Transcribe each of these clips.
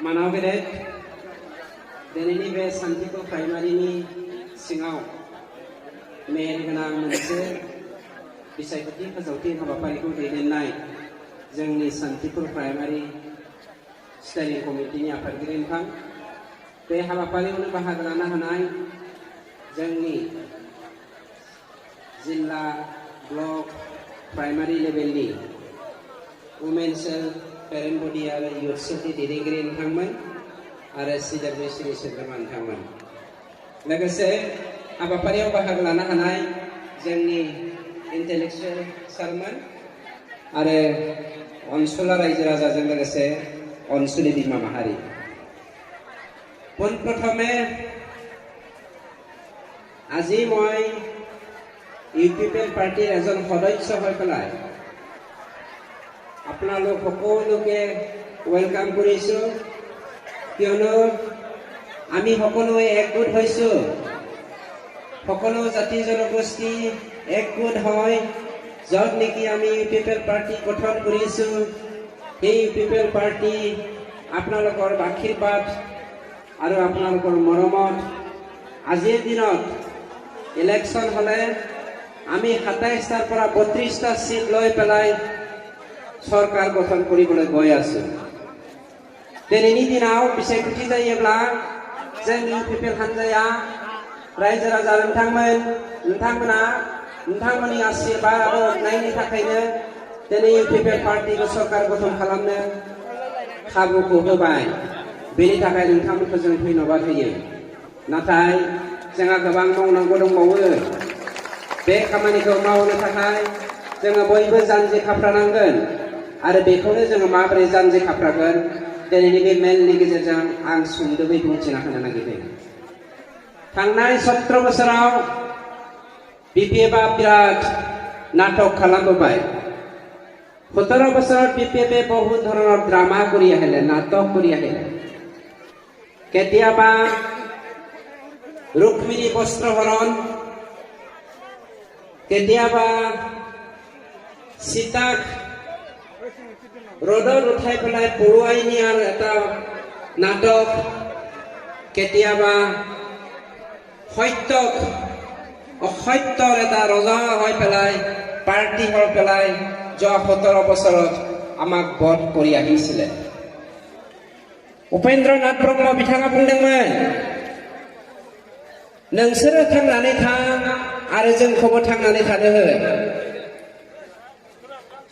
Manau gedet दिनैनि बे सान्थिपुर प्राइमारिनि सिङाव मेहेर गोनां मोनसे बिसायख'थि फोसावथि हाबाफारिखौ दैदेननाय जोंनि सान्थिपुर प्राइमारि स्टेरिं कमिटिनि आफादगिरि नोंथां बे हाबाफारियावनो बाहागो लानो हानाय जोंनि जिल्ला ब्लक प्राइमारि लेभेलनि वुमेन सेल पेरेन्ट बडि आरो युथ सेलनि दैदेनगिरि नोंथांमोन आरो सिदारबे सिरि सोद्रोमा नोंथांमोन लोगोसे हाबाफारियाव बाहागो लानो हानाय जोंनि इन्टेलेक्चुएल सारमोन आरो अनसुला रायजो राजाजों लोगोसे अनसुलि बिमा माहारि পোনপ্ৰথমে আজি মই ইউপিপিএল পাৰ্টিৰ এজন সদস্য হৈ পেলাই আপোনালোক সকলোকে ওয়েলকাম কৰিছোঁ কিয়নো আমি সকলোৱে একগোট হৈছোঁ সকলো জাতি জনগোষ্ঠী একগোট হয় য'ত নেকি আমি ইউপিপিএল পাৰ্টি গঠন কৰিছোঁ এই ইউপিপিএল পাৰ্টি আপোনালোকৰ আশীৰ্বাদ আৰু আপোনালোকৰ মৰমত আজিৰ দিনত ইলেকশ্যন হ'লে আমি ২৭টাৰ পৰা ৩২টা সিট লৈ পেলাই सरकार गठन কৰিবলৈ গৈ আছো दिनैनि दिनाव बिसायख'थि जायोब्ला जों इउपिपिएल हान्जाया रायजो राजा नोंथांमोननि आशीर्बाद आरो अननायनि थाखायनो दिनै इउपिपिएल पार्टिखौ सरकार गठन खालामनो खाबुखौ होबाय बेनि थाखाय नोंथांमोनखौ जों धन्यबाद होयो नाथाय जोंहा गोबां मावनांगौ दंबावो बे खामानिखौ मावनो थाखाय जोङो बयबो जानजि खाफ्रानांगोन आरो बेखौनो जोङो माबोरै जानजि खाफ्रागोन दिनैनि बे मेलनि गेजेरजों आं सुंद'यै बुंथिना होनो नागिरदों थांनाय 17 बोसोराव बिपिएफआ बिराद नाटक खालामबोबाय 17 বছৰত বিপিএফে বহু ধৰণৰ ড্ৰামা কৰি আহিলে নাটক কৰি আহিলে কেতিয়াবা ৰুক্মিণী বস্ত্ৰহৰণ কেতিয়াবা সীতাক ৰ'দত উঠাই পেলাই পৰুৱাই নিয়াৰ এটা নাটক কেতিয়াবা সত্যক অসত্যৰ এটা ৰজা হৈ পেলাই পাৰ্টি হৈ পেলাই যোৱা 17 বছৰত আমাক বধ কৰি আহিছিলে उपेन्द्र नाथ ब्रह्म बिथाङा बुंदोंमोन नोंसोरो थांनानै थां आरो जोंखौबो थांनानै थानो हो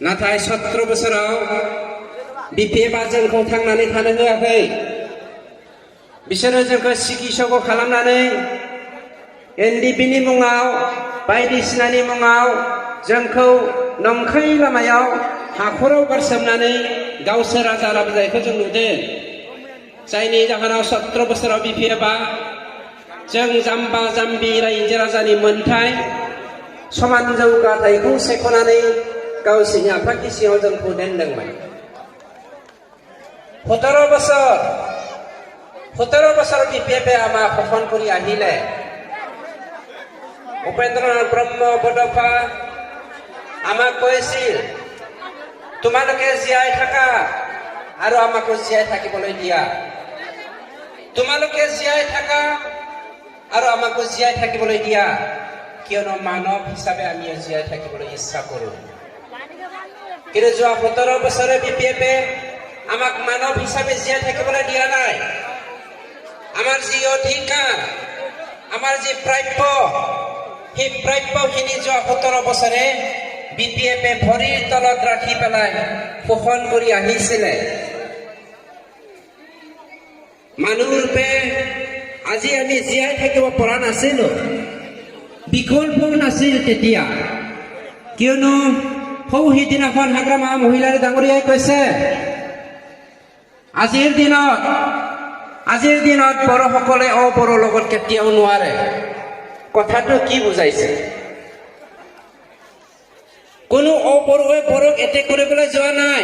नाथाय 17 बोसोराव बिपिएफआ जोंखौ थांनानै थानो होआखै बिसोरो जोंखौ सिकित्सक खालामनानै एनडिपिनि मुङाव बायदिसिनानि मुङाव जोंखौ नंखाय लामायाव हाखराव गारसोमनानै गावसोर राजा लाबोनायखौ जों नुदों जायनि जाहोनाव 17 बोसोराव बिपिएफआ जों जाम्बा जाम्बि रायजो राजानि मोनथाय समान जौगाथायखौ सायख'नानै गावसोरनि आफादनि सिङाव जोंखौ दोनदोंमोन 17 বছৰ বিপিএফে আমাক শাসন কৰি আহিলে উপেন্দ্ৰ নাথ ব্ৰহ্ম বডফা আমাক কৈছিল তোমালোকে জীয়াই থাকা আৰু আমাকো জীয়াই থাকিবলৈ দিয়া তোমালোকে জীয়াই থাকা আৰু আমাকো জীয়াই থাকিবলৈ দিয়া কিয়নো মানৱ হিচাপে আমি জীয়াই থাকিবলৈ ইচ্ছা কৰোঁ কিন্তু যোৱা 17 বছৰে বিপিএফে আমাক মানৱ হিচাপে জীয়াই থাকিবলৈ দিয়া নাই আমাৰ যি অধিকাৰ আমাৰ যি প্ৰাপ্য সেই প্ৰাপ্যখিনি যোৱা 17 বছৰে বিপিএফে ভৰিৰ তলত ৰাখি পেলাই শোষণ কৰি আহিছিলে মানুহৰূপে আজি আমি জীয়াই থাকিব পৰা নাছিলো বিকল্প নাছিল তেতিয়া কিয়নো সৌহিদিনাখন হাগ্ৰামা মহিলাৰ ডাঙৰীয়াই কৈছে আজিৰ দিনত বড়োসকলে অবড়োৰ লগত কেতিয়াও নোৱাৰে কথাটো কি বুজাইছে কোনো অবড়োৱে বড়োক এটেক কৰিবলৈ যোৱা নাই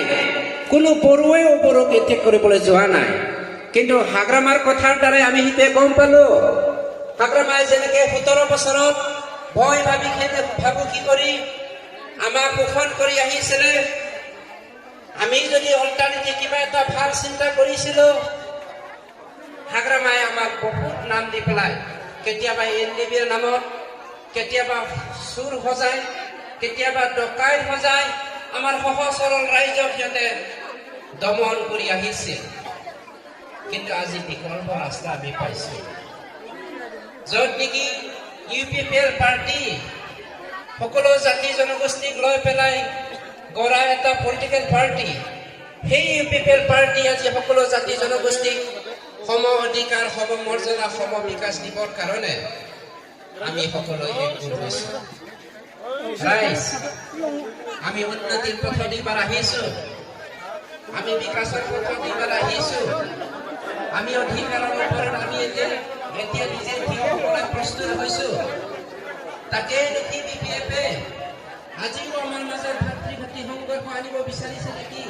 কোনো বড়োৱে অবড়োক এটেক কৰিবলৈ যোৱা নাই কিন্তু হাগ্ৰামাৰ কথাৰ দ্বাৰাই আমি হিতে গম পালো হাগ্ৰামাই যেনেকে 17 বছৰত ভয় ভাবুকি কৰি আমাক শোষণ কৰি আহিছিলে আমি যদি অল্টাৰনেটিভ কিবা এটা ভাল চিন্তা কৰিছিলো হাগ্ৰামাই আমাক বহুত নাম দি পেলাই কেতিয়াবা এনডিবিৰ নামত কেতিয়াবা চুৰ সজায় কেতিয়াবা ডকাইত সজায় আমাৰ সহজ সৰল ৰাইজক সিহঁতে দমন কৰি আহিছে কিন্তু আজি বিকল্প ৰাস্তা আমি পাইছো য'ত নেকি ইউপিপিএল পাৰ্টি সকলো জাতি জনগোষ্ঠীক লৈ পেলাই গঢ়া এটা পলিটিকেল পাৰ্টি সেই ইউপিপিএল পাৰ্টি আজি সকলো জাতি জনগোষ্ঠীক সম অধিকাৰ সম মৰ্যাদা সম বিকাশ দিবৰ কাৰণে আমি সকলো একগোট হৈছো ৰাইজ আমি উন্নতিৰ পথত এইবাৰ আহিছো আমি বিকাশৰ পথত এইবাৰ আহিছো আমি অধিকাৰৰ ওপৰত আমি এতিয়া নিজে থিয় হ'বলৈ প্ৰস্তুত হৈছো তাকে দেখি বিপিএফে আজিও আমাৰ মাজত ভাতৃ সংঘৰ্ষ আনিব বিচাৰিছে নেকি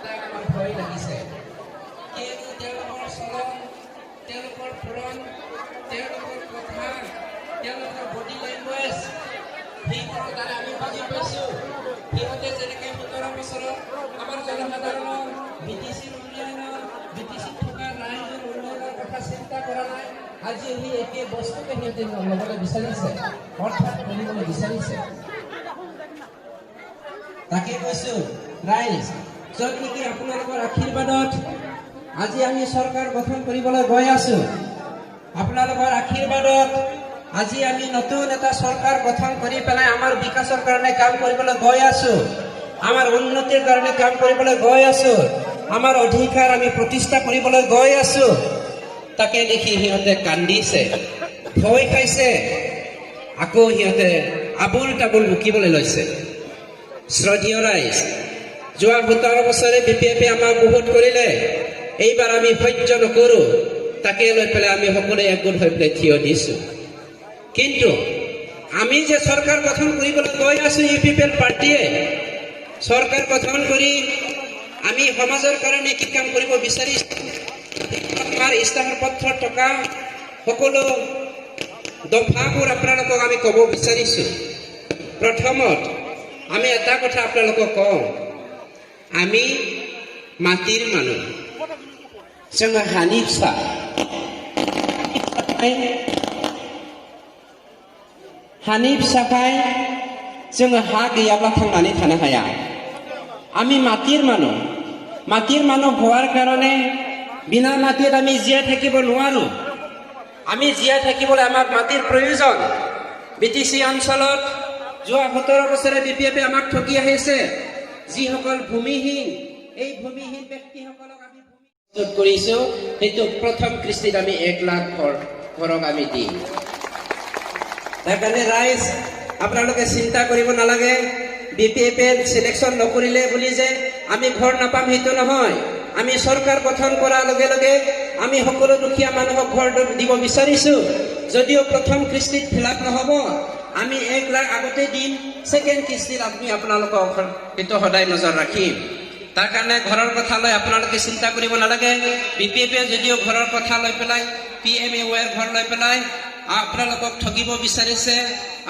তাক আমাৰ ভয় লাগিছে কিন্তু তেওঁলোকৰ চলন তেওঁলোকৰ ফুৰণ তেওঁলোকৰ কথা তেওঁলোকৰ বডি লেংগুৱেজ সেইবোৰৰ দ্বাৰা আমি বুজি পাইছো সিহঁতে যেনেকৈ 17 বছৰত আমাৰ জনসাধাৰণৰ বিটিচিৰ উন্নয়নৰ বিটিচিত থকা ৰাইজৰ উন্নয়নৰ কথা চিন্তা কৰা নাই আজি সেই একে বস্তুকে সিহঁতে ল'বলৈ বিচাৰিছে অৰ্থাৎ কৰিবলৈ বিচাৰিছে তাকে কৈছো ৰাইজ য'ত নেকি আপোনালোকৰ আশীৰ্বাদত আজি আমি চৰকাৰ গঠন কৰিবলৈ গৈ আছো আপোনালোকৰ আশীৰ্বাদত আজি আমি নতুন এটা চৰকাৰ গঠন কৰি পেলাই আমাৰ বিকাশৰ কাৰণে কাম কৰিবলৈ গৈ আছো আমাৰ উন্নতিৰ কাৰণে কাম কৰিবলৈ গৈ আছো আমাৰ অধিকাৰ আমি প্ৰতিষ্ঠা কৰিবলৈ গৈ আছো তাকে দেখি সিহঁতে কান্দিছে ভয় খাইছে আকৌ সিহঁতে আবুল তাবুল বুকিবলৈ লৈছে শ্ৰদ্ধেয় ৰাইজ যোৱা 17 বছৰে বিপিএফে আমাক বহুত কৰিলে এইবাৰ আমি সহ্য নকৰো তাকে লৈ পেলাই আমি সকলোৱে একগোট হৈ পেলাই থিয় দিছো কিন্তু আমি যে চৰকাৰ গঠন কৰিবলৈ গৈ আছো ইউপিপিএল পাৰ্টিয়ে চৰকাৰ গঠন কৰি আমি সমাজৰ কাৰণে কি কাম কৰিব বিচাৰিছো আমাৰ ইস্তাহাৰ পত্ৰত থকা সকলো দফাবোৰ আপোনালোকক আমি ক'ব বিচাৰিছো প্ৰথমত আমি এটা কথা আপোনালোকক কওঁ আমি মাটিৰ মানুহ जोङो हानि फिसा हानि फिसाखाय जोङो हा गैयाब्ला थांनानै थानो हाया আমি মাটিৰ মানুহ হোৱাৰ কাৰণে বিনা মাটিত আমি জীয়াই থাকিব নোৱাৰো আমি জীয়াই থাকিবলৈ আমাক মাটিৰ প্ৰয়োজন বিটিচি অঞ্চলত যোৱা 17 বছৰে বিপিএফে আমাক ঠকি আহিছে যিসকল ভূমিহীন এই ভূমিহীন ব্যক্তিসকলক আমি কৰিছো সেইটো প্ৰথম কিস্তিত আমি 1 লাখ ঘৰক আমি দিম তাৰ কাৰণে ৰাইজ আপোনালোকে চিন্তা কৰিব নালাগে বিপিএফে সিলেকশন নকৰিলে বুলি যে আমি ঘৰ নাপাম সেইটো নহয় আমি চৰকাৰ গঠন কৰাৰ লগে লগে আমি সকলো দুখীয়া মানুহক ঘৰ দিব বিচাৰিছো যদিও প্ৰথম কিস্তিত ফিলাপ নহব আমি 1 লাখ আগতে দিম সেকেন্ড কিস্তিত আমি আপোনালোকক সেইটো সদায় নজৰ ৰাখিম তাৰ কাৰণে ঘৰৰ কথা লৈ আপোনালোকে চিন্তা কৰিব নালাগে বিপিএফে যদিও ঘৰৰ কথা লৈ পেলাই পিএমএৰ ঘৰ লৈ পেলাই আপোনালোকক ঠগিব বিচাৰিছে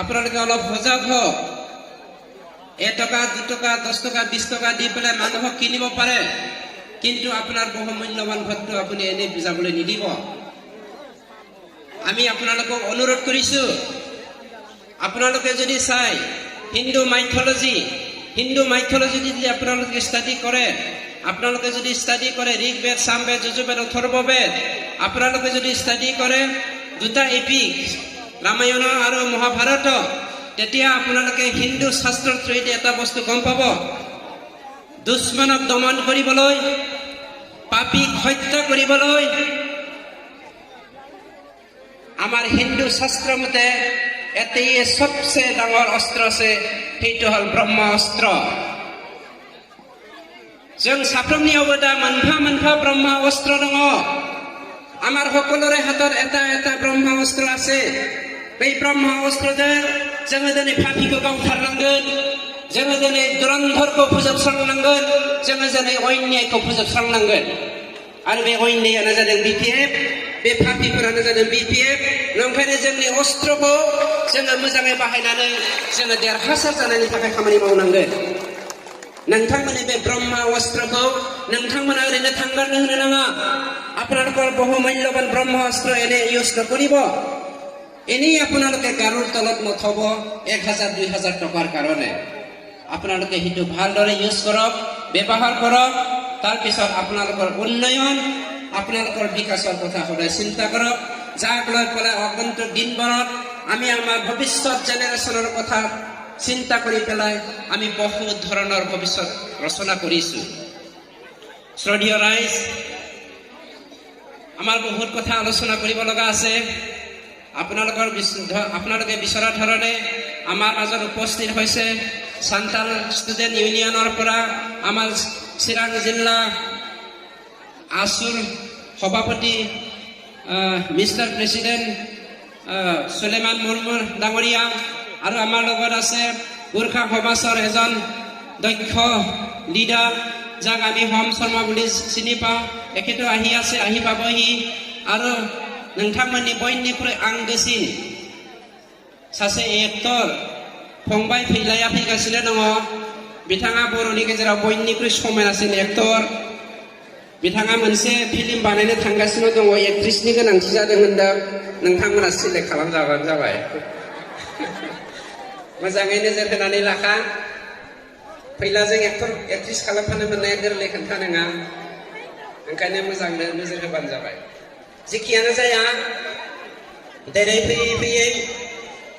আপোনালোকে অলপ সজাগ হওক 1 টকা 2 টকা 10 টকা 20 টকা দি পেলাই মানুহক কিনিব পাৰে কিন্তু আপোনাৰ বহুমূল্যৱান ভোটটো আপুনি এনে যাবলৈ নিদিব আমি আপোনালোকক অনুৰোধ কৰিছো আপোনালোকে যদি চাই হিন্দু মাইথোলজি যদি আপোনালোকে ষ্টাডি কৰে আপোনালোকে যদি ষ্টাডি কৰে ঋগবেদ সামবেদ যজুৰ্বেদ অথৰ্ববেদ আপোনালোকে যদি ষ্টাডি কৰে দুটা এপিক ৰামায়ণ আৰু মহাভাৰত তেতিয়া আপোনালোকে হিন্দু শাস্ত্ৰৰ থ্ৰুদি এটা বস্তু গম পাব দুশ্মনক দমন কৰিবলৈ পাপীক হত্যা কৰিবলৈ আমাৰ হিন্দু শাস্ত্ৰ মতে এটাই সবচেয়ে ডাঙৰ অস্ত্ৰ আছে সেইটো হল ব্ৰহ্মাস্ত্ৰ जों साफ्रोमनियावबो दा मोनफा ब्रह्मास्त्र दङ আমাৰ সকলোৰে হাতত এটা ব্ৰহ্মাস্ত্ৰ আছে बै ব্ৰহ্মাস্त्रजों जोङो दिनै पापीखौ गावथारनांगोन जोङो दिनै दुरन्धरखौ फोजोबस्रांनांगोन जोङो दिनै अन्यायखौ फोजोबस्रांनांगोन आरो बे अन्यायानो जादों बिपिएफ बे पापीफोरानो जादों बिपिएफ नंखायनो जोंनि अस्त्रखौ जोङो मोजाङै बाहायनानै जोङो देरहासार जानायनि थाखाय खामानि मावनांगोन नोंथांमोननि बे ब्रह्मास्त्रखौ नोंथांमोना ओरैनो थांगारनो होनो नाङा আপোনালোকৰ বহুমূল্যৱান ব্ৰহ্মাস্ত্ৰ এনে ইউজ নকৰিব। এনেই আপোনালোকে কাৰোৰ তলত নথব 1000-2000 টকাৰ কাৰণে। আপোনালোকে সেইটো ভালদৰে ইউজ কৰক, ব্যৱহাৰ কৰক। তাৰপিছত আপোনালোকৰ উন্নয়ন, আপোনালোকৰ বিকাশৰ কথা সদায় চিন্তা কৰক। যাক লৈ পেলাই আগন্তুক দিনবোৰত আমি আমাৰ ভৱিষ্যত জেনেৰেশ্যনৰ কথা চিন্তা কৰি পেলাই আমি বহুত ধৰণৰ ভৱিষ্যত ৰচনা কৰিছো। শ্ৰদ্ধেয় ৰাইজ, আমাৰ বহুত কথা আলোচনা কৰিব লগা আছে। আপোনালোকে বিচৰা ধৰণে আমাৰ মাজত উপস্থিত হৈছে সান্তাল ষ্টুডেণ্ট ইউনিয়নৰ পৰা আমাৰ চিৰাং জিলা আসুৰ সভাপতি মিষ্টাৰ প্ৰেচিডেণ্ট সুলেমান মুৰ্মু ডাঙৰীয়া, আৰু আমাৰ লগত আছে গোৰ্খা সমাজৰ এজন দক্ষ লিডাৰ যাক আমি হোম শৰ্মা বুলি চিনি পাওঁ। এখেতো আহি পাবহি। আৰু नोंथांमोननि बयनिख्रुइ आंगोसिन सासे एक्टर फंबाय फैलाया फैगासिनो दङ। बिथाङा बर'नि गेजेराव बयनिख्रुइ समायनासिन एक्टर। बिथाङा मोनसे फिल्म बानायनो थांगासिनो दङ, एक्ट्रिसनि गोनांथि जादों होनदों। नोंथांमोना सिलेक्ट खालामजाबानो जाबाय। मोजाङै नोजोर होनानै लाखा। फैलाजों एक्टर एक्ट्रिस खालामफानो मोननाया गोरलै खोथा नङा, ओंखायनो मोजां नोजोर होबानो जाबाय। जिखियानो जाया, दिनै फैयै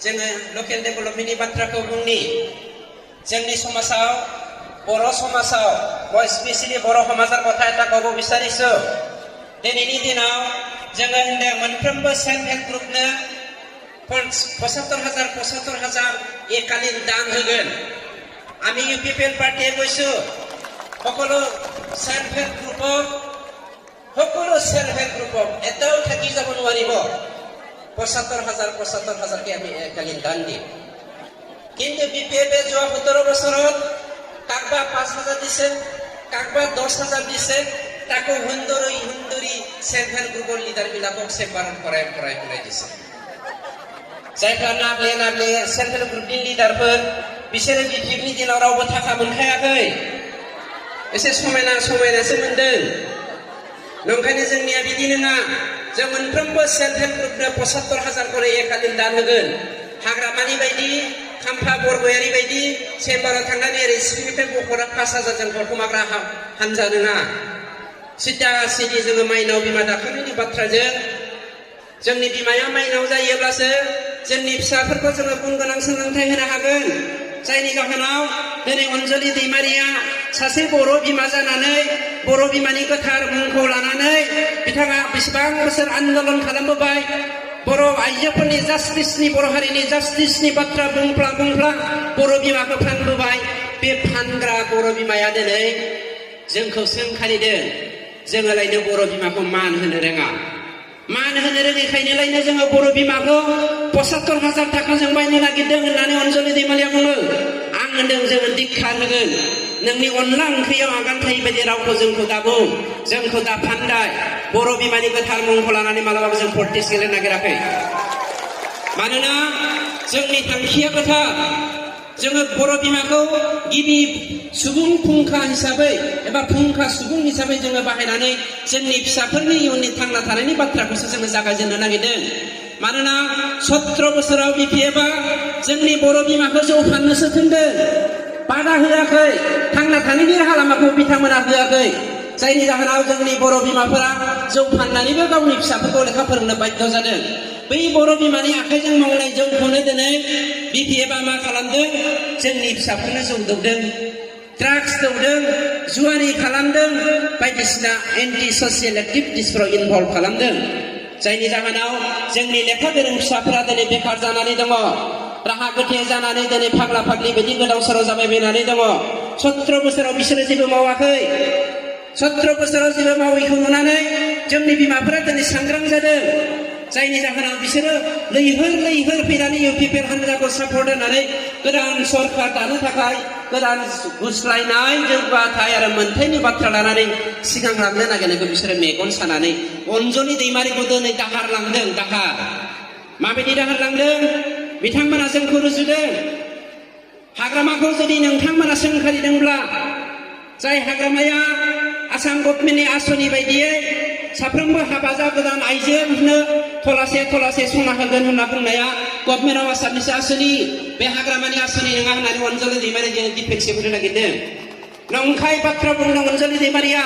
जोङो लकेल डेभेलपमेन्टनि बाथ्राखौ बुंनि। जोंनि समाजाव, बर' समाजाव, स्पेसियेलि बर' समाजৰ কথা এটা ক'ব বিচাৰিছো। दिनैनि दिनाव जोङो होनदों मोनफ्रोमबो सेल्फ हेल्प ग्रुपनो 75,000 एकालिन दान होगोन। আমি ইউপিপিএল পাৰ্টিয়ে কৈছো সকলো সেল্ফ হেল্প গ্ৰুপক এটাও থাকি যাব নোৱাৰিব। 75,000কে আমি একালিন দান দিম। কিন্তু বিপিএফে যোৱা 17 বছৰত কাকবা 5,000 দিছে, কাকবা 10,000 দিছে। তাকো হুন্দৰি সেল্ফ হেল্প গ্ৰুপৰ লিডাৰবিলাকক চেম্বাৰত কৰাই দিছে। जायफ्रा नागले सेल्फ हेल्प ग्रुपनि लिडारफोर, बिसोरो बिपिएफनि दिनाव रावबो थाखा मोनखायाखै। एसे समायनासो मोनदों। नंखायनो जोंनिया बिदि नङा। जों मोनफ्रोमबो सेल्फ हेल्प ग्रुपनो 75,000 खरि एकालिन दान होगोन। हाग्रामानि बायदि, खाम्फा बरगयारि बायदि चेम्बाराव थांनानै ओरै सिफिनिफ्राय बख'रा 5,000 जों बरखुमाग्रा हानजा नङा। सिदा सिदि जोङो माइनाव बिमा दाखांनायनि बाथ्राजों, जोंनि बिमाया माइनाव जायोब्लासो जोंनि फिसाफोरखौ जोङो गुन गोनां सोलोंथाइ होनो हागोन। जायनि जाहोनाव दिनै अनजलि दैमारिया सासे बर' बिमा जानानै, बर' बिमानि गोथार मुंखौ लानानै बिथाङा बेसेबां बोसोर आन्दोलन खालामबोबाय। बर' आइजोफोरनि जास्टिसनि, बर' हारिनि जास्टिसनि बाथ्रा बुंफ्ला बर' बिमाखौ फानबोबाय। बे फानग्रा बर' बिमाया दिनै जोंखौ सोंखारिदों। जोङोलायनो बर' बिमाखौ मान होनो रोङा। मान होनो रोङैखायनोलायनो जोङो बर' बिमाखौ 75,000 थाखाजों बायनो नागिरदों होननानै अनजलि दैमारिया बुङो। आं होनदों जोङो धिक्कार होगोन। नोंनि अनला ओंख्रियाव आगान थायै बायदि रावखौ जोंखौ दाबुं, जोंखौ दा फानदाय। बर' बिमानि गोथार मुंखौ लानानै मालाबाबो जों पलिटिक्स गेलेनो नागिराखै। मानोना जोंनि थांखिया गोथार। जोङो बर' बिमाखौ गिबि सुबुं फुंखा हिसाबै एबा फुंखा सुबुं हिसाबै जोङो बाहायनानै जोंनि फिसाफोरनि इयुननि थांना थानायनि बाथ्राखौसो जोङो जागायजेननो नागिरदों। मानोना 17 बोसोराव बिपिएफआ जोंनि बर' बिमाखौ जौ फाननोसो थिनदों, बादा होआखै। थांना थानायनि राहा लामाखौ बिथांमोना होआखै। जायनि जाहोनाव जोंनि बर' बिमाफोरा जौ फाननानैबो गावनि फिसाफोरखौ लेखा फोरोंनो बाध्य जादों। बै बर' बिमानि आखाइजों मावनाय जौखौनो दिनै बिपिएफआ मा खालामदों? जोंनि फिसाफोरनो जौ दौदों, ड्राग्स दौदों, जुवारि खालामदों, बायदिसिना एन्टि ससियेल एक्टिभिटिसफोराव इनभल्भ खालामदों। जायनि जाहोनाव जोंनि लेखा गोरों फिसाफोरा दिनै बेखार जानानै दङ। राहा गोथे जानानै दिनै फाग्ला फाग्लि बायदि गोदाव सोराव जाबायबायनानै दङ। 17 बोसोराव बिसोरो जेबो मावाखै। 17 बोसोराव जेबो मावैखौ नुनानै जोंनि बिमाफोरा दिनै सांग्रां जादों। जायनि जाहोनाव बिसोरो लैहोर फैनानै इउपिपिएल हान्जाखौ सापर्ट होनानै गोदान सरकार दानो थाखाय गोदान गुस्लायनाय, जौगाथाय आरो मोनथायनि बाथ्रा लानानै सिगां लांनो नागिरनायखौ बिसोरो मेगन सानानै अनजलि दैमारिखौ दिनै दाहार लांदों। दाहार माबायदि दाहार लांदों? बिथांमोना जोंखौ रुजुदों। हाग्रामाखौ जुदि नोंथांमोना सोंखारिदोंब्ला, जाय हाग्रामाया आसाम गभर्नमेन्टनि आसनि बायदियै साफ्रोमबो हाबा जागोदान आइजोफोरनो थलासे थलासे सना होगोन होनना बुंनाया गभर्नमेन्ट अफ आसामनिसो आसोलि बे हाग्रामानि आसोलि नङा होननानै अनजलि दैमारिया डिफेन्सआव होनो नागिरदों नंखाय बाथ्रा बुंदों अनजलि दैमारिया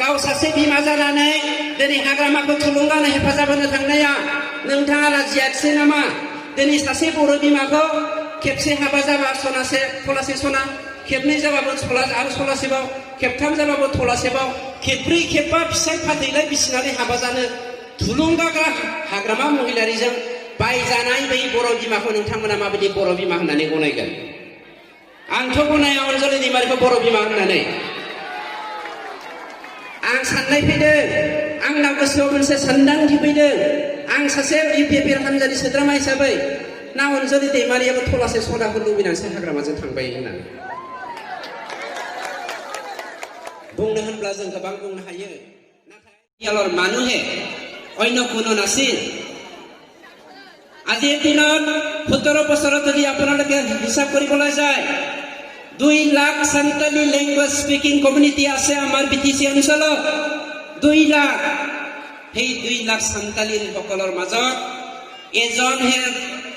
गाव सासे बिमा जानानै दिनै हाग्रामाखौ थुलुंगानो हेफाजाब होनो थांनाया नोंथाङा लाजियाखिसै नामा दिनै सासे बर' बिमाखौ खेबसे हाबा जाबा सनासे थलासे सना खेबनै जाबाबो आरो थलासेबाव खेबथाम जाबाबो थलासेबाव खेब्रै खेबबा फिसाय फाथैलाय बिसिनानै हाबा जानो थुलुंगाग्रा हाग्रामा महिलारिजों बायजानाय बै बर' बिमाखौ नोंथांमोना माबायदि बर' बिमा होननानै गनायगोन आंथ' गनाया अनजलि दैमारिखौ बर' बिमा होननानै आं साननाय फैदों आंनाव गोसोआव मोनसे सानदांथि फैदों आं सासे इउपिएफएल हान्जानि सोद्रोमा हिसाबै ना अनजलि दैमारियाबो थलासे सनाखौ लुबैनानैसो हाग्रामाजों थांबाय होननानै बुंनो होनब्ला जों गोबां बुंनो हायो নাথায় মানুহে অন্য কোনো নাছিল আজিৰ দিনত 17 বছৰত যদি আপোনালোকে হিচাপ কৰিবলৈ যায় 2 lakh Santali language speaking community আছে আমাৰ বিটিসি অঞ্চলত 2 লাখ সেই 2 লাখ সান্তালি সকলৰ মাজত এজনহে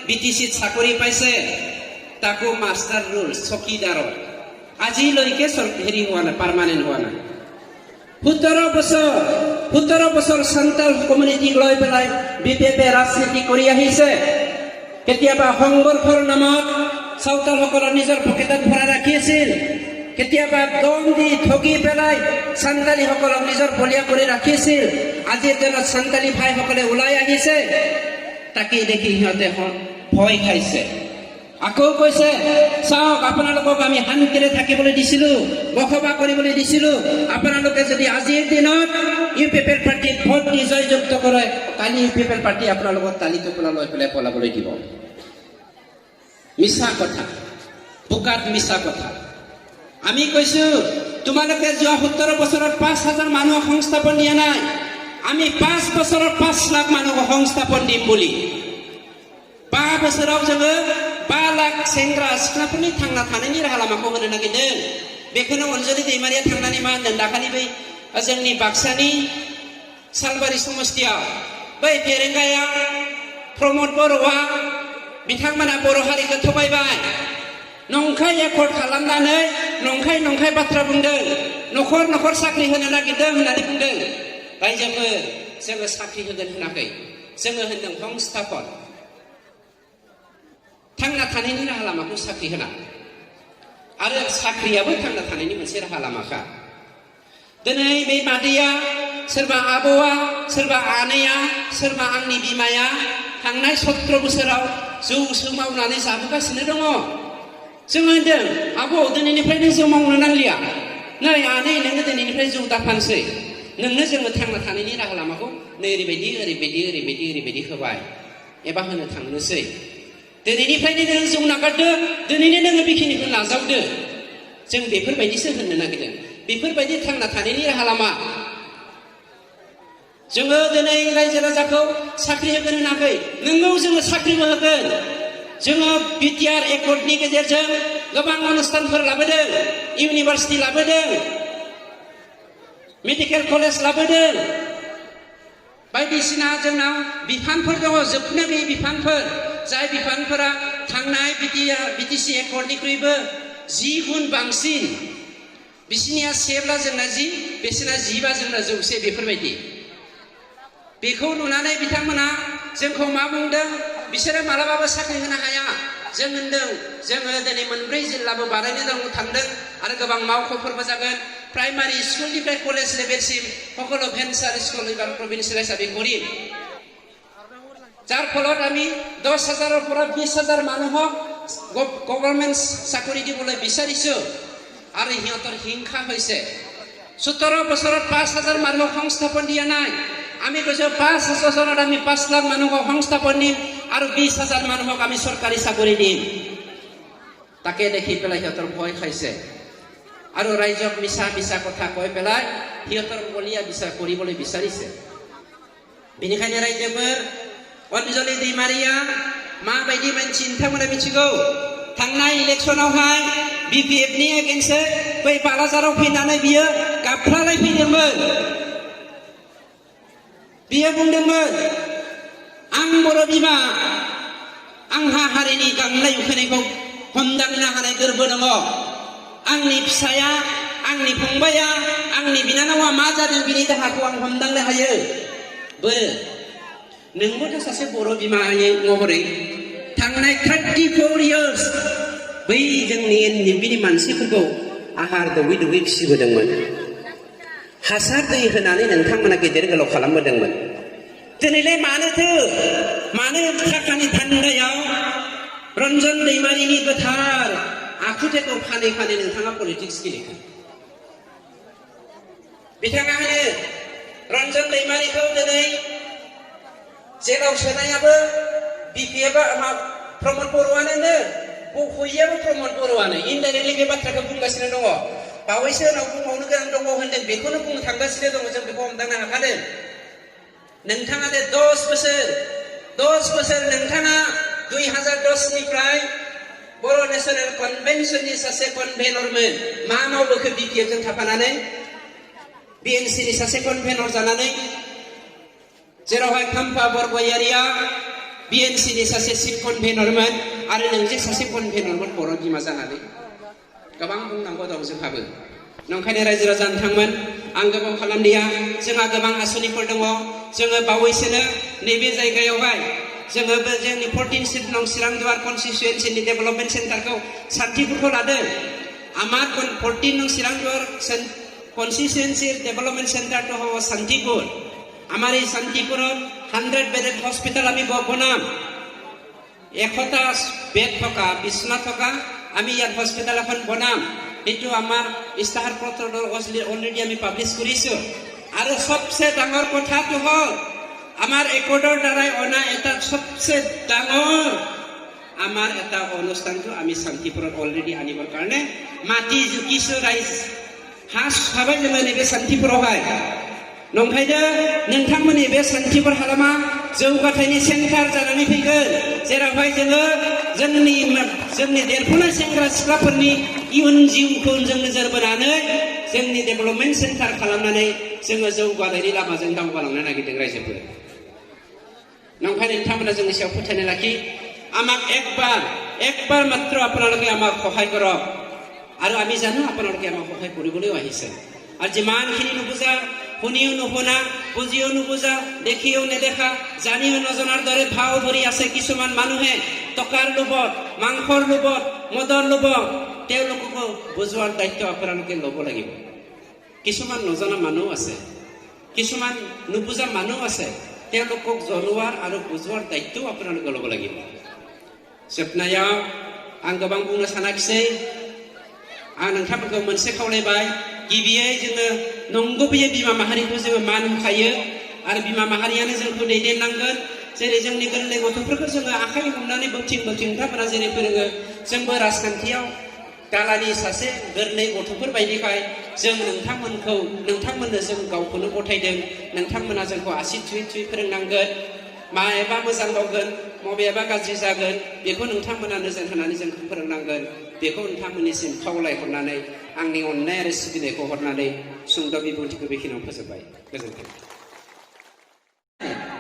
বিটিসিত চাকৰি পাইছে তাকো মাস্টাৰ ৰুল চকীদাৰৰ আজিলৈকে হেৰি হোৱা নাই পাৰ্মানেণ্ট হোৱা নাই 17 বছৰ সান্তাল কমিউনিটিক লৈ পেলাই বিজেপিয়ে ৰাজনীতি কৰি আহিছে কেতিয়াবা সংঘৰ্ষৰ নামত সাঁওতালসকলৰ নিজৰ পকেটত ভৰাই ৰাখি আছিল কেতিয়াবা দম দি ঠগি পেলাই সান্তালীসকলক নিজৰ বলীয়া কৰি ৰাখিছিল আজিৰ দিনত সান্তালী ভাইসকলে ওলাই আহিছে তাকে দেখি সিহঁতে ভয় খাইছে আকৌ কৈছে চাওক আপোনালোকক আমি শান্তিৰে থাকিবলৈ দিছিলো বসবাস কৰিবলৈ দিছিলো আপোনালোকে যদি আজিৰ দিনত ইউপিএফএল পাৰ্টিক ভোট দি জয়যুক্ত কৰে কালি ইউপিএফএল পাৰ্টি আপোনালোকক তালি টোপোলা লৈ পেলাই পলাবলৈ দিব মিছা কথা বোকাত মিছা কথা আমি কৈছো তোমালোকে যোৱা 17 বছৰত 5,000 মানুহক সংস্থাপন দিয়া নাই আমি 5 বছৰত 5 লাখ মানুহক সংস্থাপন দিম বুলি 5 बोसोराव जोङो 5 लाख सेंग्रा सिख्लाफोरनि थांना थानायनि राहा लामाखौ होनो नागिरदों बेखौनो अनजलि दैमारिया थांनानै मा होनदों दाखालि बै जोंनि बाक्सानि सालबारि समस्तियाव बै फेरेंगाया प्रमद बर'आ बिथांमोना बर' हारिखौ थगायबाय नंखाय एकर्ड खालामनानै नंखाय बाथ्रा बुंदों नखर नखर साख्रि होनो नागिरदों होननानै बुंदों रायजोफोर जोङो साख्रि होगोन होनाखै जोङो होनदों संस्थापन थांना थानायनि राहा लामाखौ साख्रि होना आरो साख्रियाबो थांना थानायनि मोनसे राहा लामाखा दिनै बे मादैया सोरबा आबौआ सोरबा आनैया सोरबा आंनि बिमाया थांनाय 17 बोसोराव जौसो मावनानै जाबोगासिनो दङ जों होनदों आबौ दिनैनिफ्रायनो जौ मावनो नांलिया नै आनै नोङो दिनैनिफ्राय जौ दाफानसै नोंनो जोङो थांना थानायनि राहा लामाखौ नै ओरैबायदि होबाय एबा होनो थांनोसै दिनैनिफ्रायनो नों जौ नागारदो दिनैनो नोङो बेखिनिखौ नाजावदो जों बेफोरबायदिसो होननो नागिरदों बेफोरबायदि थांना थानायनि राहा लामा जोङो दिनै रायजो राजाखौ साख्रि होगोन होनाखै नोंगौ जोङो साख्रिबो होगोन जोङो बिटिआर एकर्डनि गेजेरजों गोबां अनुष्ठानफोर लाबोदों इउनिभार्सिटि लाबोदों मेडिकेल कलेज लाबोदों बायदिसिना जोंनाव बिफानफोर दङ जोबनो गैयै बिफानफोर जाय बिफानफोरा थांनाय बिटिसि एकर्डनिख्रुइबो 10 गुन बांसिन बिसिनिया 10 जोंना 10 बिसिना 10 जोंना 100 बेफोरबायदि बेखौ नुनानै बिथांमोना जोंखौ मा बुंदों बिसोरो मालाबाबो साख्रि होनो हाया जों होनदों जोङो दिनै 4 जिल्लाबो बानायनो थांदों आरो गोबां मावख'फोरबो जागोन प्राइमारि स्कुलनिफ्राय कलेज लेभेलसिम সকলো ভেঞ্চাৰ স্কুল এবাৰ প্ৰভিন্সিয়েল হিচাপে কৰিম যাৰ ফলত আমি 10,000ৰ পৰা 20,000 মানুহক গভৰ্ণমেণ্ট চাকৰি দিবলৈ বিচাৰিছো আৰু সিহঁতৰ হিংসা হৈছে 17 বছৰত 5,000 মানুহক সংস্থাপন দিয়া নাই আমি কৈছো 5 বছৰত আমি 5 লাখ মানুহক সংস্থাপন দিম আৰু 20,000 মানুহক আমি চৰকাৰী চাকৰি দিম তাকে দেখি পেলাই সিহঁতৰ ভয় খাইছে আৰু ৰাইজক মিছা কথা কৈ পেলাই সিহঁতৰ বলিয়া বিচাৰ কৰিবলৈ বিচাৰিছে बेनिखायनो रायजोफोर अनजलि दैमारिया माबायदि मानसि नोंथांमोना मिथिगौ थांनाय इलेक्सनावहाय बिपिएफनि बियो बुंदोंमोन आं बर' बिमा आंहा हारिनि गांनाय उखैनायखौ हमदांनो हानाय गोर्बो दङ आंनि फिसाया आंनि फंबाया आंनि बिनानावा मा जादों बिनि दाहाखौ आं हमदांनो हायो नोंबोथ' सासे बर' बिमा महरै थांनाय 34 years बै जोंनि एनडिएफबिनि मानसिफोरखौ आहार दौयै दौयै फिसिबोदोंमोन हासार दै होनानै नोंथांमोना गेदेर गोलाव खालामबोदोंमोन दिनैलाय मानो थाखानि धान्दायाव रन्जन दैमारिनि गोथार आखुथायखौ फानै फानै नोंथाङा पलिटिक्स गेलेखो बिथाङा होनो रन्जन दैमारिखौ दिनै जेलाव सोनायाबो बिपिएफआ प्रमद बर'आनो बख'यैयाबो प्रमद बर'आनो इनडाइरेक्टलि बे बाथ्राखौ बुंगासिनो दङ बावैसो उनाव बुंबावनो गोनां दङ होनदों बेखौनो बुंनो थांगासिनो दङ जों बेखौ हमदांनो हाखादों नोंथाङा दे 10 बोसोर नोंथाङा 2010 निफ्राय बर' नेशनेल कनभेनसननि सासे कनभेनरमोन मा मावबोखो बिपिएफजों थाफानानै बिएनसिनि सासे कनभेनर जानानै जेरावहाय खाम्फा बरगयारिया बिएनसिनि सासे चिफ कनभेनरमोन आरो नोंजे सासे कनभेनरमोन बर' बिमा जानानै गोबां बुंनांगौ दं जोंहाबो नंखायनो रायजो राजा नोंथांमोन आं गोबाव खालामलिया जोंहा गोबां आसनिफोर दङ जोङो बावैसोनो नैबे जायगायावहाय जोङो जोंनि 14 सीट नं चिरांदुवार कन्स्टिटुएन्सिनि डेभेलपमेन्ट सेन्टारखौ सान्थिपुरखौ लादों आमार 14 नं चिरांदुवार कन्स्टिटुएन्सि डेभेलपमेन्ट सेन्टार तो হব শান্তিপুর আমার এই শান্তিপুরত 100 বেডেড হসপিটাল আমি বনাম 100টা বেড থকা বিছনা থকা আমি ইয়াত হসপিটাল এখন বনাম এটো আমার ইস্তাহাৰ পত্ৰৰ অলৰেডি আমি পাব্লিছ কৰিছো আৰু সবচে ডাঙৰ কথাটো হ'ল আমাৰ একৰ্ডৰ দ্বাৰাই অনা এটা সবচে ডাঙৰ আমাৰ এটা অনুষ্ঠানটো আমি শান্তিপুৰত অলৰেডি আনিবৰ কাৰণে মাটি জুকিছো ৰাইজ हास हाबाय जोङो नैबे सान्थिपुरावहाय नंखायनो नोंथांमोननि बे सान्थिपुर हालामा जौगाथायनि सेन्टार जानानै फैगोन जेरावहाय जोङो जोंनि देरफुनाय सेंग्रा सिख्लाफोरनि इयुन जिउखौ जों नोजोर बोनानै जोंनि डेभेलपमेन्ट सेन्टार खालामनानै जोङो जौगानायनि लामाजों दावगालांनो नागिरदों रायजोफोर नंखायनो नोंथांमोना जोंनि सायाव फोथायनाय लाखि আমাক একবাৰ মাত্ৰ আপোনালোকে আমাক সহায় কৰক আৰু আমি জানো আপোনালোকে আমাক সহায় কৰিবলৈ আহিছে আৰু যিমানখিনি নুবুজা শুনিও নুশুনা বুজিও নুবুজা দেখিও নেদেখা জানিও নজনাৰ দৰে ভাও ধৰি আছে কিছুমান মানুহে টকাৰ লোভত মাংসৰ লোভত মদৰ লোভত তেওঁলোককো বুজোৱাৰ দায়িত্ব আপোনালোকে ল'ব লাগিব কিছুমান নজনা মানুহ আছে কিছুমান নুবুজা মানুহ আছে তেওঁলোকক জনোৱাৰ আৰু বুজোৱাৰ দায়িত্ব আপোনালোকে ল'ব লাগিব जोबनायाव आं गोबां बुंनो सानाखिसै आं नोंथांमोनखौ मोनसे खावलायबाय गिबियै जोङो नंगुबैयै बिमा माहारिखौ जोङो मान होखायो आरो बिमा माहारियानो जोंखौ दैदेननांगोन जेरै जोंनि गोरलै गथ'फोरखौ जोङो आखाइ हमनानै बोथिं नोंथांमोना जेरै फोरोङो जोंबो राजखान्थियाव दालानि सासे गोरलै गथ'फोर बायदिखाय जों नोंथांमोननो जों गावखौनो गथायदों नोंथांमोना जोंखौ आसि थुयै थुयै फोरोंनांगोन माबेबा मोजां मावगोन मबेबा गाज्रि जागोन बेखौ नोंथांमोना नोजोर होनानै जोंखौ फोरोंनांगोन बेखौ नोंथांमोननिसिम खावलायहरनानै आंनि अननाय आरो सिबिनायखौ हरनानै सुंद' बिबुंथिखौ बेखिनियाव फोजोबबाय गोजोन्थों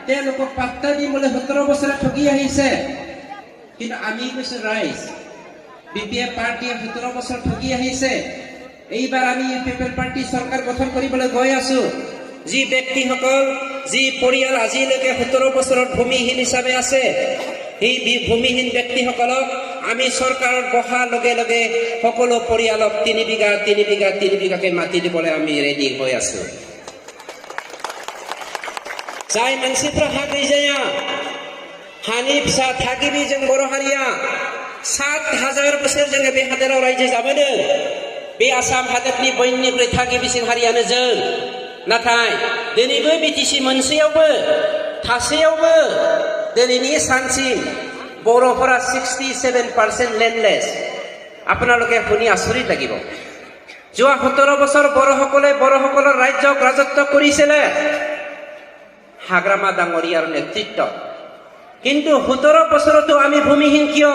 তেওঁলোকক পাত্তা দিবলৈ 17 বছৰে ঠগি আহিছে কিন্তু আমি কৈছো ৰাইজ বিপিএফ পাৰ্টিয়ে 17 বছৰ ঠগি আহিছে এইবাৰ আমি পিপল পাৰ্টি চৰকাৰ গঠন কৰিবলৈ গৈ আছো যি ব্যক্তিসকল যি পৰিয়াল আজিলৈকে 17 বছৰত ভূমিহীন হিচাপে আছে এই ভূমিহীন ব্যক্তিসকলক আমি চৰকাৰত বহাৰ লগে লগে সকলো পৰিয়ালক 3 বিঘাকে মাটি দিবলৈ আমি ৰেডি হৈ আছো जाय मानसिफ्रा हा गैजाया हानि फिसा थागिबि जों बर' हारिया 7,000 बोसोर जोङो बे हादोराव रायजो जाबोदों बे आसाम हादोरनि बयनिख्रुइ थागिबिसिन हारियानो जों नाथाय दिनैबो बिटिसि मोनसेयावबो थासेयावबो दिनैनि सानसिम बर'फोरा 67% লেণ্ডলেছ আপোনালোকে শুনি আচৰিত লাগিব যোৱা 17 বছৰ বড়সকলৰ ৰাজ্যক ৰাজত্ব কৰিছিলে হাগ্ৰামা ডাঙৰীয়াৰ নেতৃত্ব কিন্তু 17 বছৰতো আমি ভূমিহীন কিয়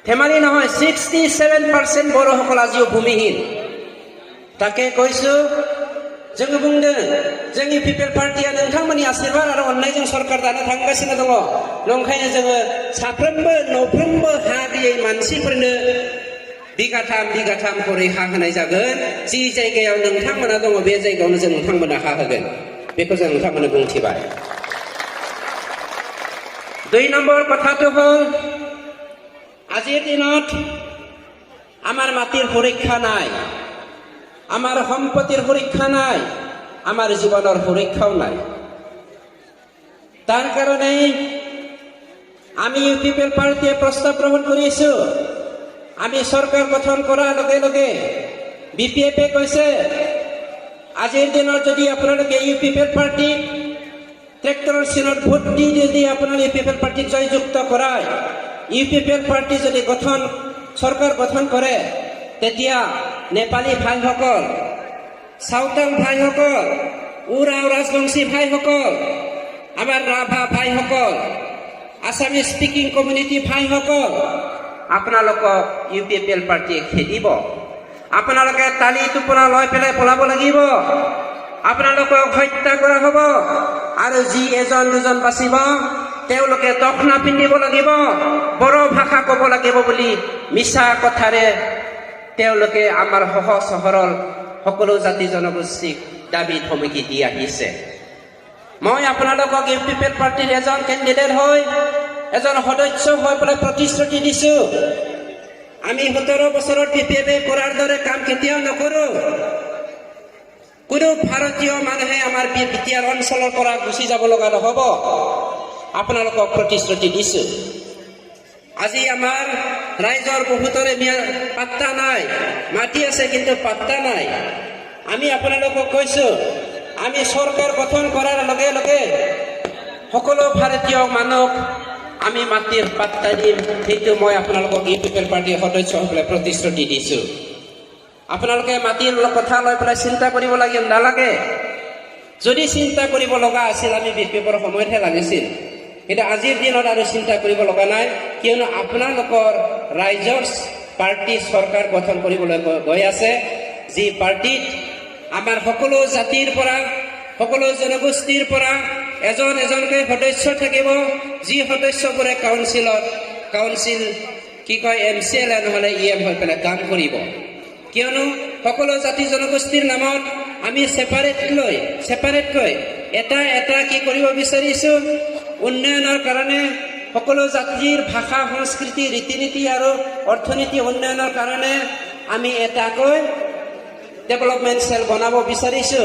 ধেমালি নহয় 67% বড়সকল আজিও ভূমিহীন তাকে কৈছো जोङो बुंदों जोंनि पिपल पार्टिया नोंथांमोननि आशीर्बाद आरो अननायजों सरकार दानो थांगासिनो दङ नंखायनो जोङो साफ्रोमबो न'फ्रोमबो हा गैयै मानसिफोरनो बिगाथाम खरै हा होनाय जागोन जि जायगायाव नोंथांमोना दङ बे जायगायावनो जों नोंथांमोना हा होगोन बेखौ जों नोंथांमोननो बुंथिबाय 2 নম্বৰ কথাটো হ'ল আজিৰ দিনত আমাৰ মাটিৰ সুৰক্ষা নাই আমাৰ সম্পত্তিৰ সুৰক্ষা নাই আমাৰ জীৱনৰ সুৰক্ষাও নাই তাৰ কাৰণে আমি পিপল পাৰ্টিয়ে প্ৰস্তাৱ গ্ৰহণ কৰিছো আমি চৰকাৰ গঠন কৰাৰ লগে লগে বিপিএফে কৈছে আজিৰ দিনত যদি আপোনালোকে পিপল পাৰ্টি ট্ৰেক্টৰৰ চিনত ভোট দি যদি আপোনালোকে পিপল পাৰ্টিক জয়যুক্ত কৰায় পিপল পাৰ্টি যদি চৰকাৰ গঠন কৰে তেতিয়া নেপালী ভাইসকল সাঁওতাল ভাইসকল উৰাও ৰাজবংশী ভাইসকল আমাৰ ৰাভা ভাইসকল আসামিজ স্পিকিং কমিউনিটি ভাইসকল আপোনালোকক পিপল পাৰ্টিয়ে খেদিব আপোনালোকে তালি টোপোলা লৈ পেলাই পলাব লাগিব আপোনালোকক হত্যা কৰা হ'ব আৰু যি এজন দুজন বাচিব তেওঁলোকে দখনা পিন্ধিব লাগিব বড়ো ভাষা ক'ব লাগিব বুলি মিছা কথাৰে তেওঁলোকে আমাৰ সহজ সৰল সকলো জাতি জনগোষ্ঠীক দাবী ধমকি দি আহিছে মই আপোনালোকক পিপল পাৰ্টিৰ এজন কেণ্ডিডেট হৈ এজন সদস্য হৈ পেলাই প্ৰতিশ্ৰুতি দিছো আমি 17 বছৰত পিপিএফে কৰাৰ দৰে কাম কেতিয়াও নকৰোঁ কোনো ভাৰতীয় মানুহে আমাৰ বিটিআৰ অঞ্চলৰ পৰা গুচি যাব লগা নহ'ব আপোনালোকক প্ৰতিশ্ৰুতি দিছো আজি আমাৰ ৰাইজৰ বহুতৰে পাত্তা নাই মাটি আছে কিন্তু পাত্তা নাই আমি আপোনালোকক কৈছো আমি চৰকাৰ গঠন কৰাৰ লগে লগে সকলো ভাৰতীয় মানুহক আমি মাটিৰ পাত্তা দিম সেইটো মই আপোনালোকক পিপল পাৰ্টিৰ সদস্য হৈ প্ৰতিশ্ৰুতি দিছো আপোনালোকে মাটিৰ কথা লৈ পেলাই চিন্তা কৰিব নালাগে যদি চিন্তা কৰিব লগা আছিল আমি বিপিএফৰ সময়তহে লাগিছিল কিন্তু আজিৰ দিনত আৰু চিন্তা কৰিব লগা নাই কিয়নো আপোনালোকৰ ৰাইজৰ পাৰ্টি চৰকাৰ গঠন কৰিবলৈ গৈ আছে যি পাৰ্টিত আমাৰ সকলো জাতিৰ পৰা সকলো জনগোষ্ঠীৰ পৰা এজন এজনকৈ সদস্য থাকিব যি সদস্যবোৰে কাউন্সিল কি কয় MCL নহলে EM হৈ পেলাই কাম কৰিব কিয়নো সকলো জাতি জনগোষ্ঠীৰ নামত আমি সেপাৰেটকৈ এটা কি কৰিব বিচাৰিছো উন্নয়নৰ কাৰণে সকলো জাতিৰ ভাষা সংস্কৃতি ৰীতি নীতি আৰু অৰ্থনীতি উন্নয়নৰ কাৰণে আমি এটাকৈ ডেভেলপমেণ্ট সেল বনাব বিচাৰিছো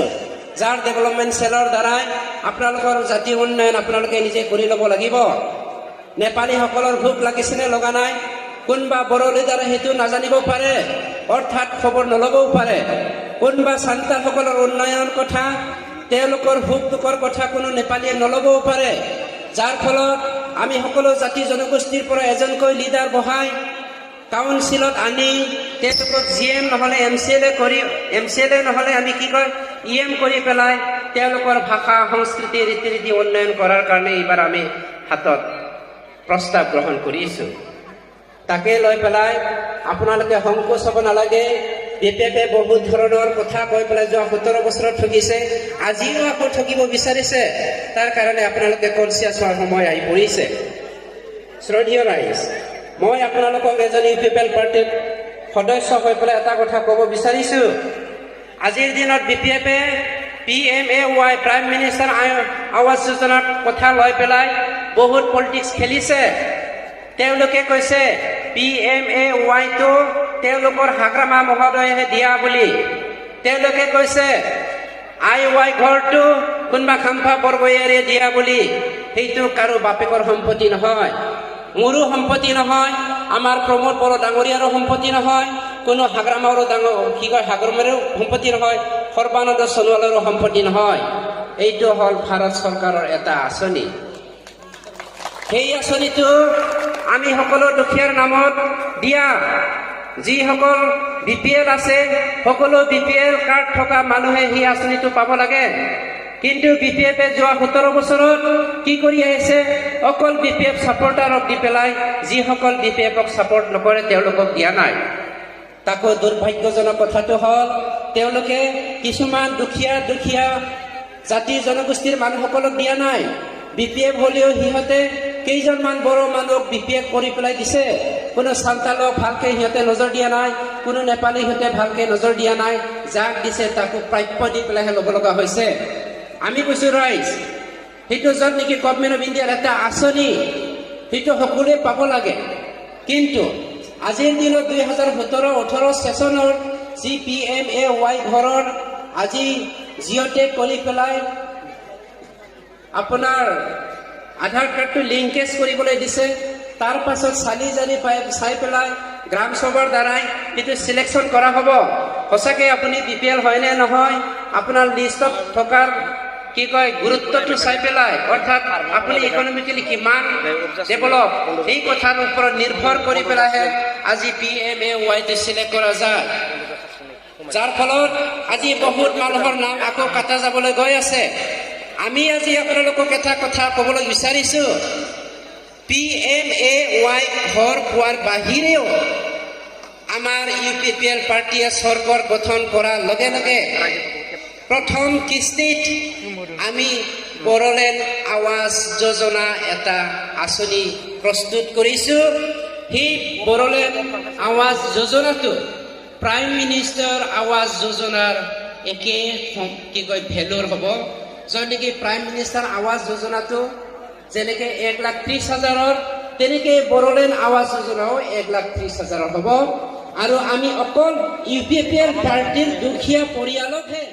যাৰ ডেভেলপমেণ্ট সেলৰ দ্বাৰাই আপোনালোকৰ জাতি উন্নয়ন আপোনালোকে নিজে কৰি ল'ব লাগিব নেপালীসকলৰ ভোক লাগিছেনে লগা নাই কোনবা বড়ো লিডাৰে সেইটো নাজানিব পাৰে অৰ্থাৎ খবৰ নল'বও পাৰে কোনবা সান্তালসকলৰ উন্নয়নৰ কথা তেওঁলোকৰ ভোক দুখৰ কথা কোনো নেপালীয়ে নল'বও পাৰে যাৰ ফলত আমি সকলো জাতি জনগোষ্ঠীৰ পৰা এজনকৈ লিডাৰ বহাই কাউন্সিলত আনি তেওঁলোকক GM নহলে MCLA নহলে আমি কি কয় EM কৰি পেলাই তেওঁলোকৰ ভাষা সংস্কৃতি ৰীতি নীতি উন্নয়ন কৰাৰ কাৰণে এইবাৰ আমি হাতত প্ৰস্তাৱ গ্ৰহণ কৰিছো তাকে লৈ পেলাই আপোনালোকে সংকোচ হ'ব নালাগে বিপিএফে বহুত ধৰণৰ কথা কৈ পেলাই যোৱা 17 বছৰত ঠগিছে আজিও আকৌ ঠগিব বিচাৰিছে তাৰ কাৰণে আপোনালোকে কনচিয়াছ হোৱাৰ সময় আহি পৰিছে শ্ৰদ্ধেয় ৰাইজ মই আপোনালোকক এজন পিপল পাৰ্টিৰ সদস্য হৈ পেলাই এটা কথা ক'ব বিচাৰিছো আজিৰ দিনত বিপিএফে PMAY প্ৰাইম মিনিষ্টাৰ আৱাস যোজনাৰ কথা লৈ পেলাই বহুত পলিটিক্স খেলিছে তেওঁলোকে কৈছে PMAY টো তেওঁলোকৰ হাগ্ৰামা মহোদয়ে দিয়া বুলি তেওঁলোকে কৈছে IY ঘৰটো কোনবা খাম্পা বৰগয়াৰে দিয়া বুলি সেইটো কাৰো বাপেকৰ সম্পত্তি নহয় মোৰো সম্পত্তি নহয় আমাৰ প্ৰমোদ বড়ো ডাঙৰীয়াৰো সম্পত্তি নহয় কোনো হাগ্ৰামাৰো হাগ্ৰামাৰো সম্পত্তি নহয় সৰ্বানন্দ সোণোৱালৰো সম্পত্তি নহয় এইটো হ'ল ভাৰত চৰকাৰৰ এটা আঁচনি সেই আঁচনিটো আমি সকলো দুখীয়াৰ নামত দিয়া যিসকল BPL আছে সকলো BPL কাৰ্ড থকা মানুহে সেই আঁচনিটো পাব লাগে কিন্তু বিপিএফে যোৱা 17 বছৰত কি কৰি আহিছে অকল বিপিএফ সাপোৰ্টাৰক দি পেলাই যিসকল বিপিএফক সাপোৰ্ট নকৰে তেওঁলোকক দিয়া নাই তাকো দুৰ্ভাগ্যজনক কথাটো হ'ল তেওঁলোকে কিছুমান দুখীয়া জাতি জনগোষ্ঠীৰ মানুহসকলক দিয়া নাই। BPF হ'লেও সিহঁতে কেইজনমান বড়ো মানুহক BPF কৰি পেলাই দিছে। কোনো চান্তালক ভালকে সিহঁতে নজৰ দিয়া নাই, কোনো নেপালী সিহঁতে ভালকে নজৰ দিয়া নাই। যাক দিছে তাকো প্ৰাপ্য দি পেলাইহে ল'ব লগা হৈছে। আমি কৈছো ৰাইজ, সেইটো য'ত নেকি গভৰ্ণমেণ্ট অফ ইণ্ডিয়াৰ এটা আঁচনি, সেইটো সকলোৱে পাব লাগে। কিন্তু আজিৰ দিনত 2017-18 ছেছনৰ যি PMAY ঘৰৰ আজি জিঅ'টেক কৰি পেলাই আপোনাৰ আধাৰ কাৰ্ডটো লিংকেজ কৰিবলৈ দিছে। তাৰ পাছত চালি জাৰি চাই পেলাই গ্ৰাম সভাৰ দ্বাৰাই এইটো চিলেকশ্যন কৰা হ'ব। সঁচাকৈ আপুনি BPL হয় নে নহয়, আপোনাৰ লিষ্টত থকাৰ কি কয় গুৰুত্বটো চাই পেলাই, অৰ্থাৎ আপুনি ইকনমিকেলি কিমান ডেভেলপ, এই কথাৰ ওপৰত নিৰ্ভৰ কৰি পেলাইহে আজি PMAYটো চিলেক্ট কৰা যায়। যাৰ ফলত আজি বহুত মানুহৰ নাম আকৌ কাটা যাবলৈ গৈ আছে। আমি আজি আপোনালোকক এটা কথা ক'বলৈ বিচাৰিছো, PMAY ঘৰ পোৱাৰ বাহিৰেও আমাৰ UPPL পাৰ্টীয়ে চৰকাৰ গঠন কৰাৰ লগে লগে প্ৰথম কিস্তিত আমি বড়োলেণ্ড আৱাজ যোজনা এটা আঁচনি প্ৰস্তুত কৰিছো। সেই বড়োলেণ্ড আৱাজ যোজনাটো প্ৰাইম মিনিষ্টাৰ আৱাজ যোজনাৰ একে কি কয় ভেলুৰ হ'ব। য'ত নেকি প্ৰাইম মিনিষ্টাৰ আৱাজ যোজনাটো যেনেকে 1,30,000 তেনেকে বড়োলেণ্ড আৱাজ যোজনাও 1,30,000 হ'ব। আৰু আমি অকল UPPL পাৰ্টীৰ দুখীয়া পৰিয়ালকহে